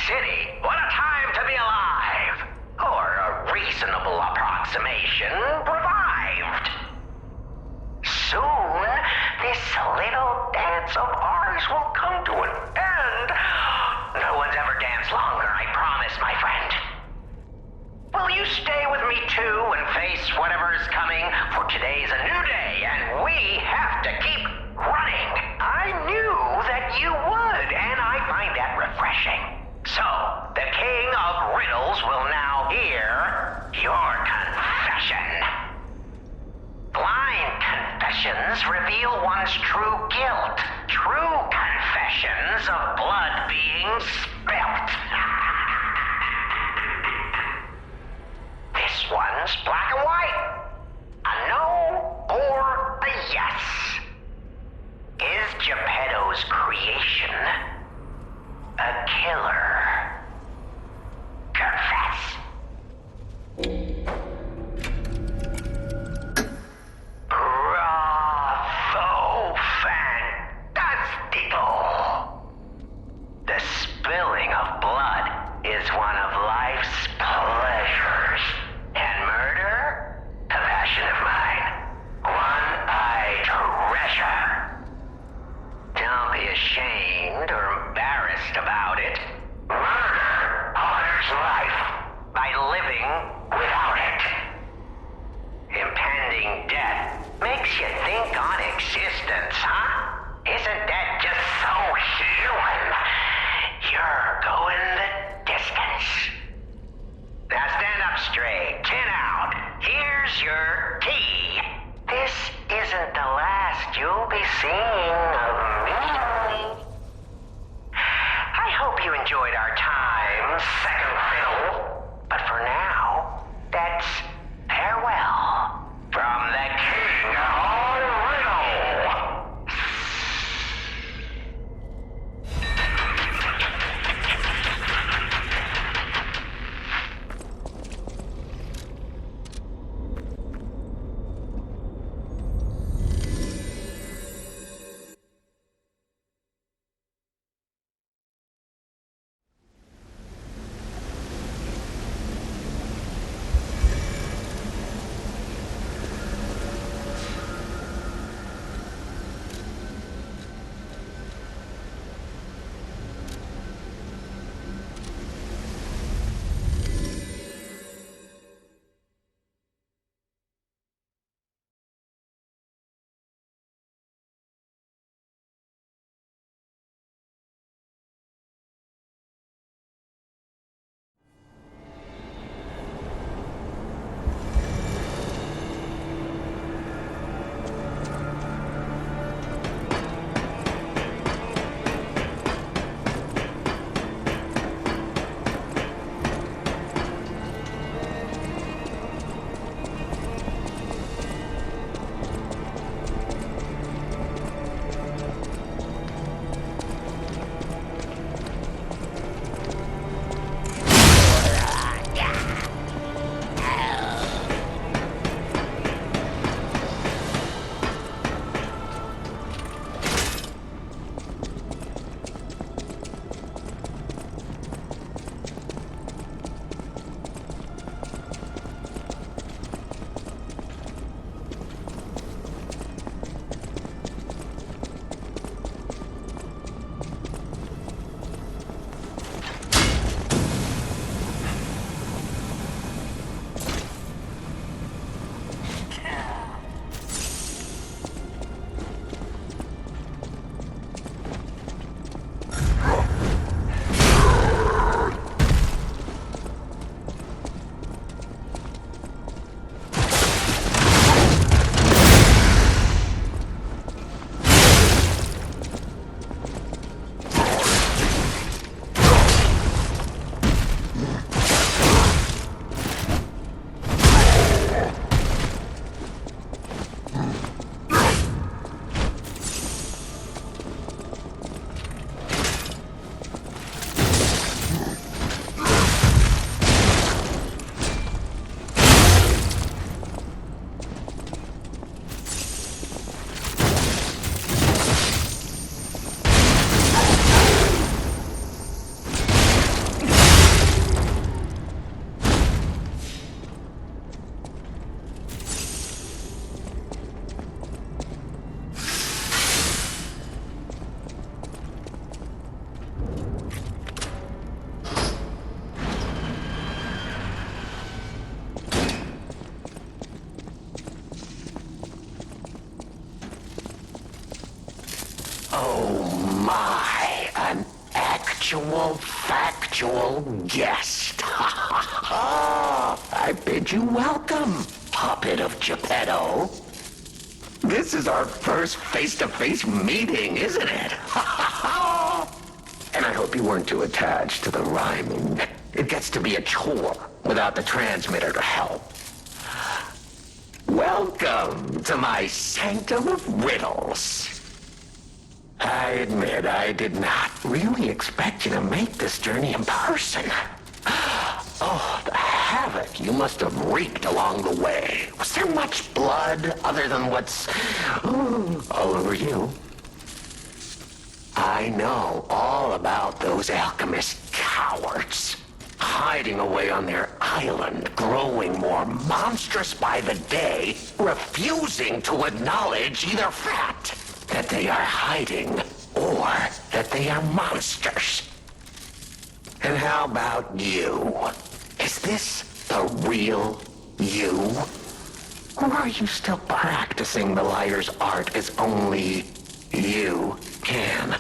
city, what a time to be alive! Or a reasonable approximation, revived. Soon, this little dance of ours will come to an end. No one's ever danced longer, I promise, my friend. Will you stay with me too and face whatever is coming? For today's a new day, and we have to keep running. I knew that you would, and I find that refreshing. So, the king of riddles will now hear your confession. Blind confessions reveal one's true guilt. True confessions of blood being spilt. This one's black and white. A no or a yes. Is Geppetto's creation a killer? Confess. Bravo, fantastico. The spilling of blood is one of life's pleasures. And murder? A passion of mine. One I treasure. Don't be ashamed or embarrassed about it. Murder honors life by living without it. Impending death makes you think on existence, huh? Isn't that just so human? You're going the distance. Now stand up straight, chin out. Here's your key. This isn't the last you'll be seeing of me. I hope you enjoyed our time, second fiddle. But for now, that's farewell from the king of riddle. actual, factual guest. I bid you welcome, puppet of Geppetto. This is our first face-to-face meeting, isn't it? And I hope you weren't too attached to the rhyming. It gets to be a chore without the transmitter to help. Welcome to my sanctum of riddles. I admit I did not really expect you to make this journey in person. Oh, the havoc you must have wreaked along the way. Was there much blood other than what's all over you? I know all about those alchemist cowards. Hiding away on their island, growing more monstrous by the day, refusing to acknowledge either fact that they are hiding or that they are monsters. And how about you? Is this the real you? Or are you still practicing the liar's art as only you can?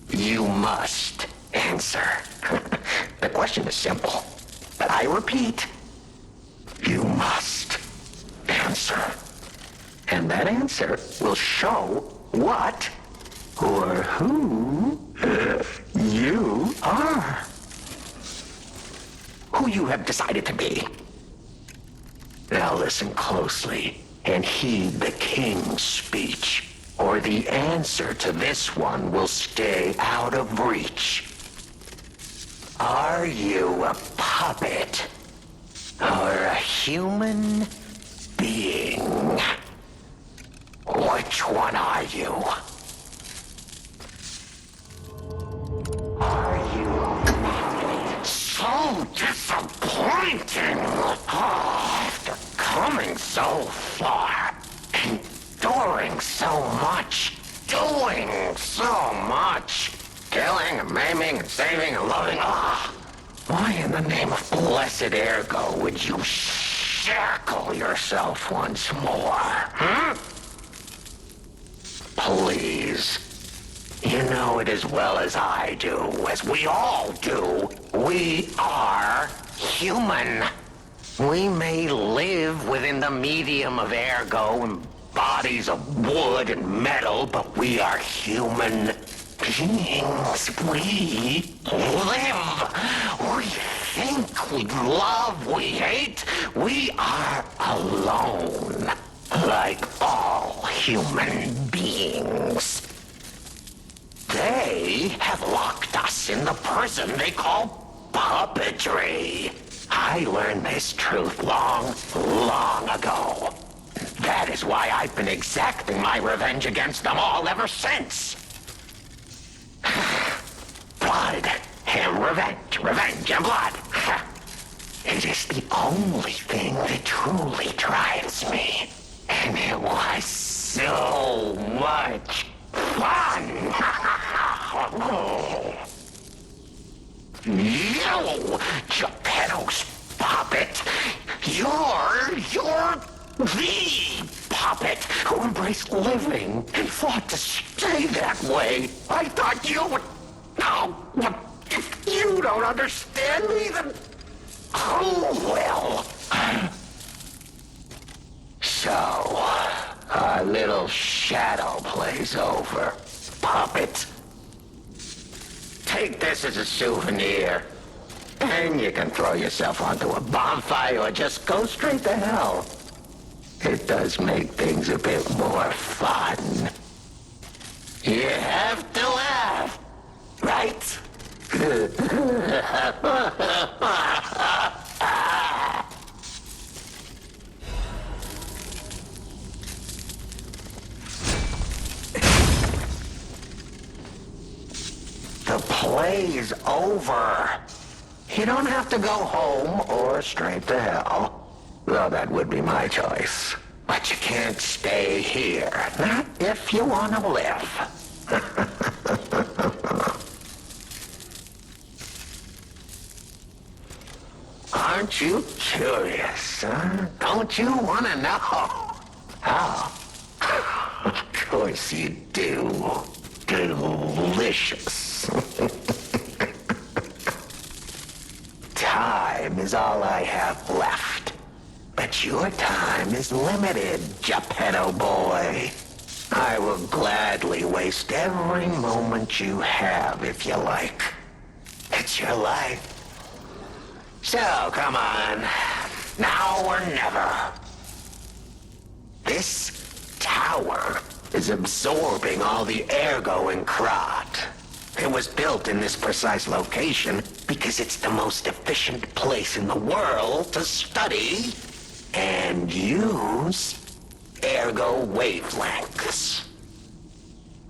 You must answer. The question is simple, but I repeat, you must answer. And that answer will show what or who you are. Who you have decided to be. Now listen closely and heed the king's speech, or the answer to this one will stay out of reach. Are you a puppet or a human being? Which one are you? Are you so disappointing? After coming so far, enduring so much, doing so much, killing and maiming and saving and loving, why in the name of blessed Ergo would you shackle yourself once more, Please. You know it as well as I do, as we all do. We are human. We may live within the medium of Ergo and bodies of wood and metal, but we are human beings. We live. We think, we love, we hate. We are alone, like all human beings. They have locked us in the prison they call puppetry. I learned this truth long, long ago. That is why I've been exacting my revenge against them all ever since. Blood and revenge, revenge and blood. It is the only thing that truly drives me. And it was so much fun. You, Geppetto's puppet, you're the puppet who embraced living and fought to stay that way. I thought you would... Oh, if you don't understand me, then who will? So, our little shadow play's over, puppet. Take this as a souvenir, and you can throw yourself onto a bonfire or just go straight to hell. It does make things a bit more fun. You have to laugh, right? The play's over. You don't have to go home or straight to hell. Well, that would be my choice. But you can't stay here. Not if you want to live. Aren't you curious, huh? Don't you want to know? Oh, of course you do. delicious. Time is all I have left. But your time is limited, Geppetto boy. I will gladly waste every moment you have if you like. It's your life. So, come on. Now or never. This tower is absorbing all the ergo in Krat. It was built in this precise location because it's the most efficient place in the world to study and use ergo wavelengths.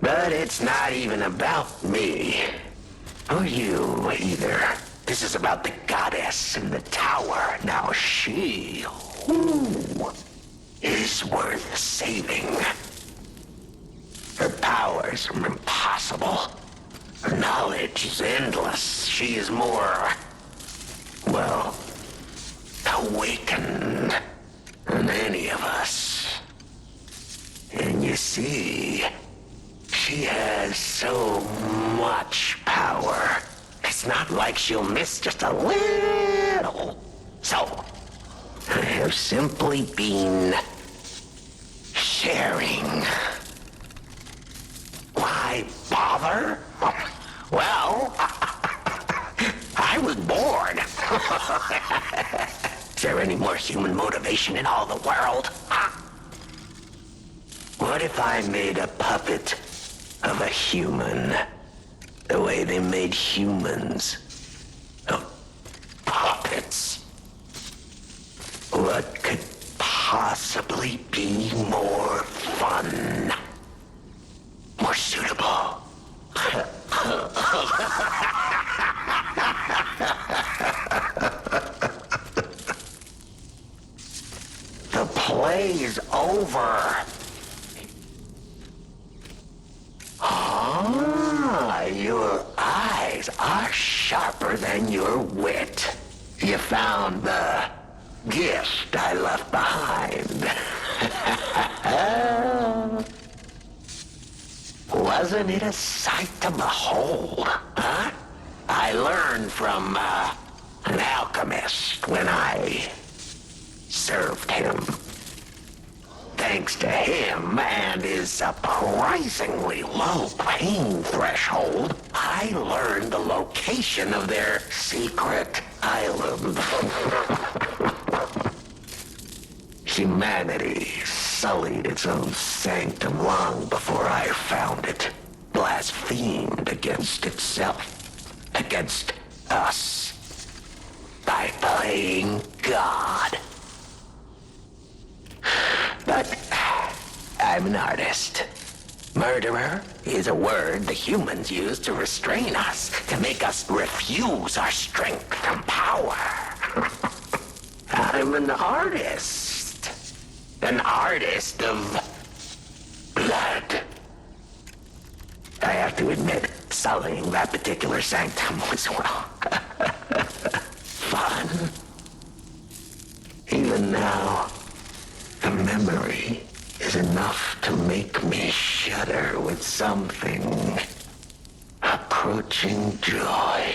But it's not even about me. Or you, either. This is about the goddess in the tower. Now she, is worth saving. Her powers are impossible. Her knowledge is endless. She is more, well, awakened than any of us. And you see, she has so much power. It's not like she'll miss just a little. So, I have simply been sharing. Why bother? Well, I was bored. Is there any more human motivation in all the world? What if I made a puppet of a human? The way they made humans of puppets. What could possibly be more fun? More suitable? The play's over. Your eyes are sharper than your wit. You found the gift I left behind. Wasn't it a sight to behold, huh? I learned from an alchemist when I served him. Thanks to him and his surprisingly low pain threshold, I learned the location of their secret island. Humanity sullied its own sanctum long before I found it, blasphemed against itself, against us, by playing God. But I'm an artist. Murderer is a word the humans use to restrain us, to make us refuse our strength and power. I'm an artist. An artist of blood. I have to admit, sullying that particular sanctum was, well, fun. Even now, the memory is enough to make me shudder with something approaching joy.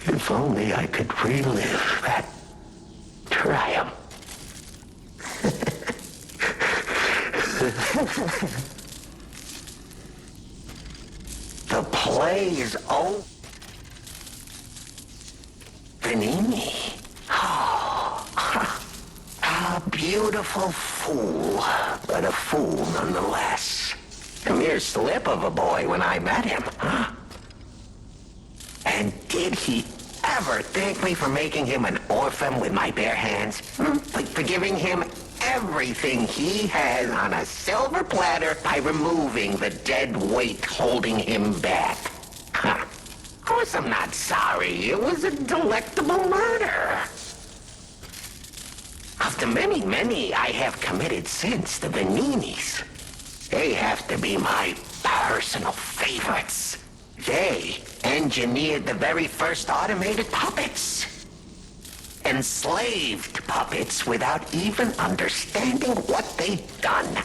If only I could relive that triumph. The play's own Venigni. A beautiful fool, but a fool nonetheless. A mere slip of a boy when I met him, huh? And did he ever thank me for making him an orphan with my bare hands? Like for giving him everything he has on a silver platter by removing the dead weight holding him back. Huh. Of course I'm not sorry. It was a delectable murder. Of the many I have committed since, the Venignis, they have to be my personal favorites. They engineered the very first automated puppets. Enslaved puppets without even understanding what they'd done.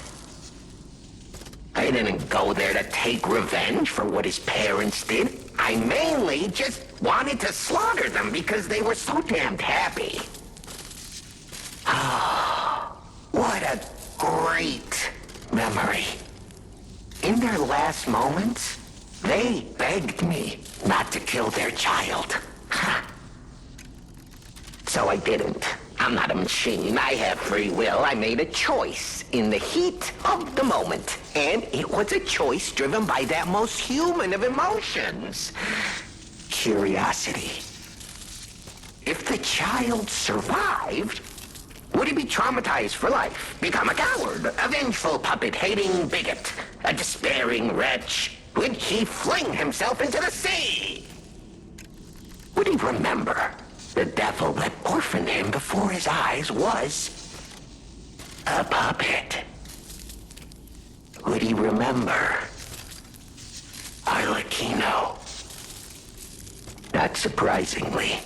I I didn't go there to take revenge for what his parents did. I mainly just wanted to slaughter them because they were so damned happy. Oh, what a great memory. In their last moments, they begged me not to kill their child. So I didn't. I'm not a machine. I have free will. I made a choice in the heat of the moment. And it was a choice driven by that most human of emotions. Curiosity. If the child survived, would he be traumatized for life? Become a coward, a vengeful puppet-hating bigot, a despairing wretch? Would he fling himself into the sea? Would he remember the devil that orphaned him before his eyes was a puppet? Would he remember Arlecchino? Not surprisingly,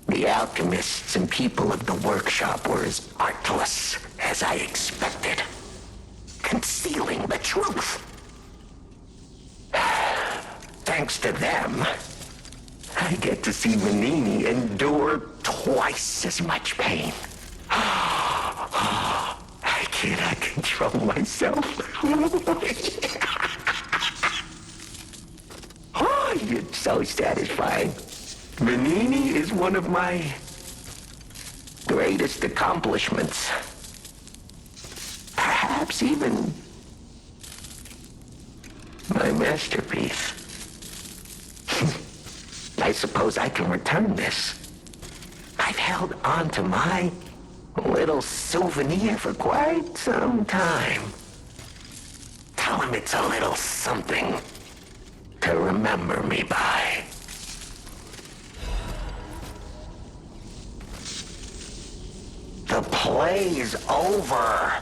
the alchemists and people of the workshop were as artless as I expected, concealing the truth. Thanks to them, I get to see Venigni endure twice as much pain. I cannot control myself. Oh, it's so satisfying. Venigni is one of my greatest accomplishments. Perhaps even my masterpiece. I suppose I can return this. I've held on to my little souvenir for quite some time. Tell him it's a little something to remember me by. The play's over.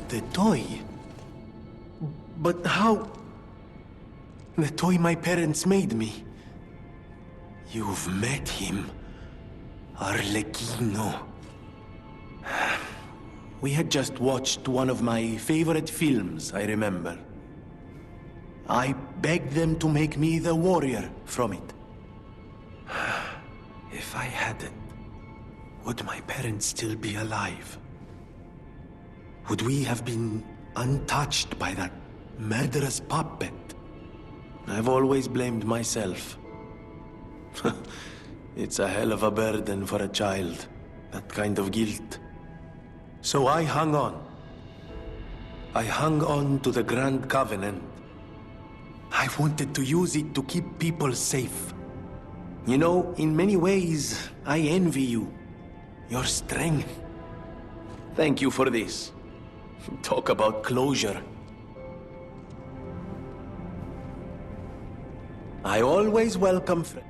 The toy? But how? The toy my parents made me. You've met him. Arlecchino. We had just watched one of my favorite films, I remember. I begged them to make me the warrior from it. If I hadn't, would my parents still be alive? Would we have been untouched by that murderous puppet? I've always blamed myself. It's a hell of a burden for a child, that kind of guilt. So I hung on. I hung on to the Grand Covenant. I wanted to use it to keep people safe. You know, in many ways, I envy you. Your strength. Thank you for this. Talk about closure. I always welcome friends.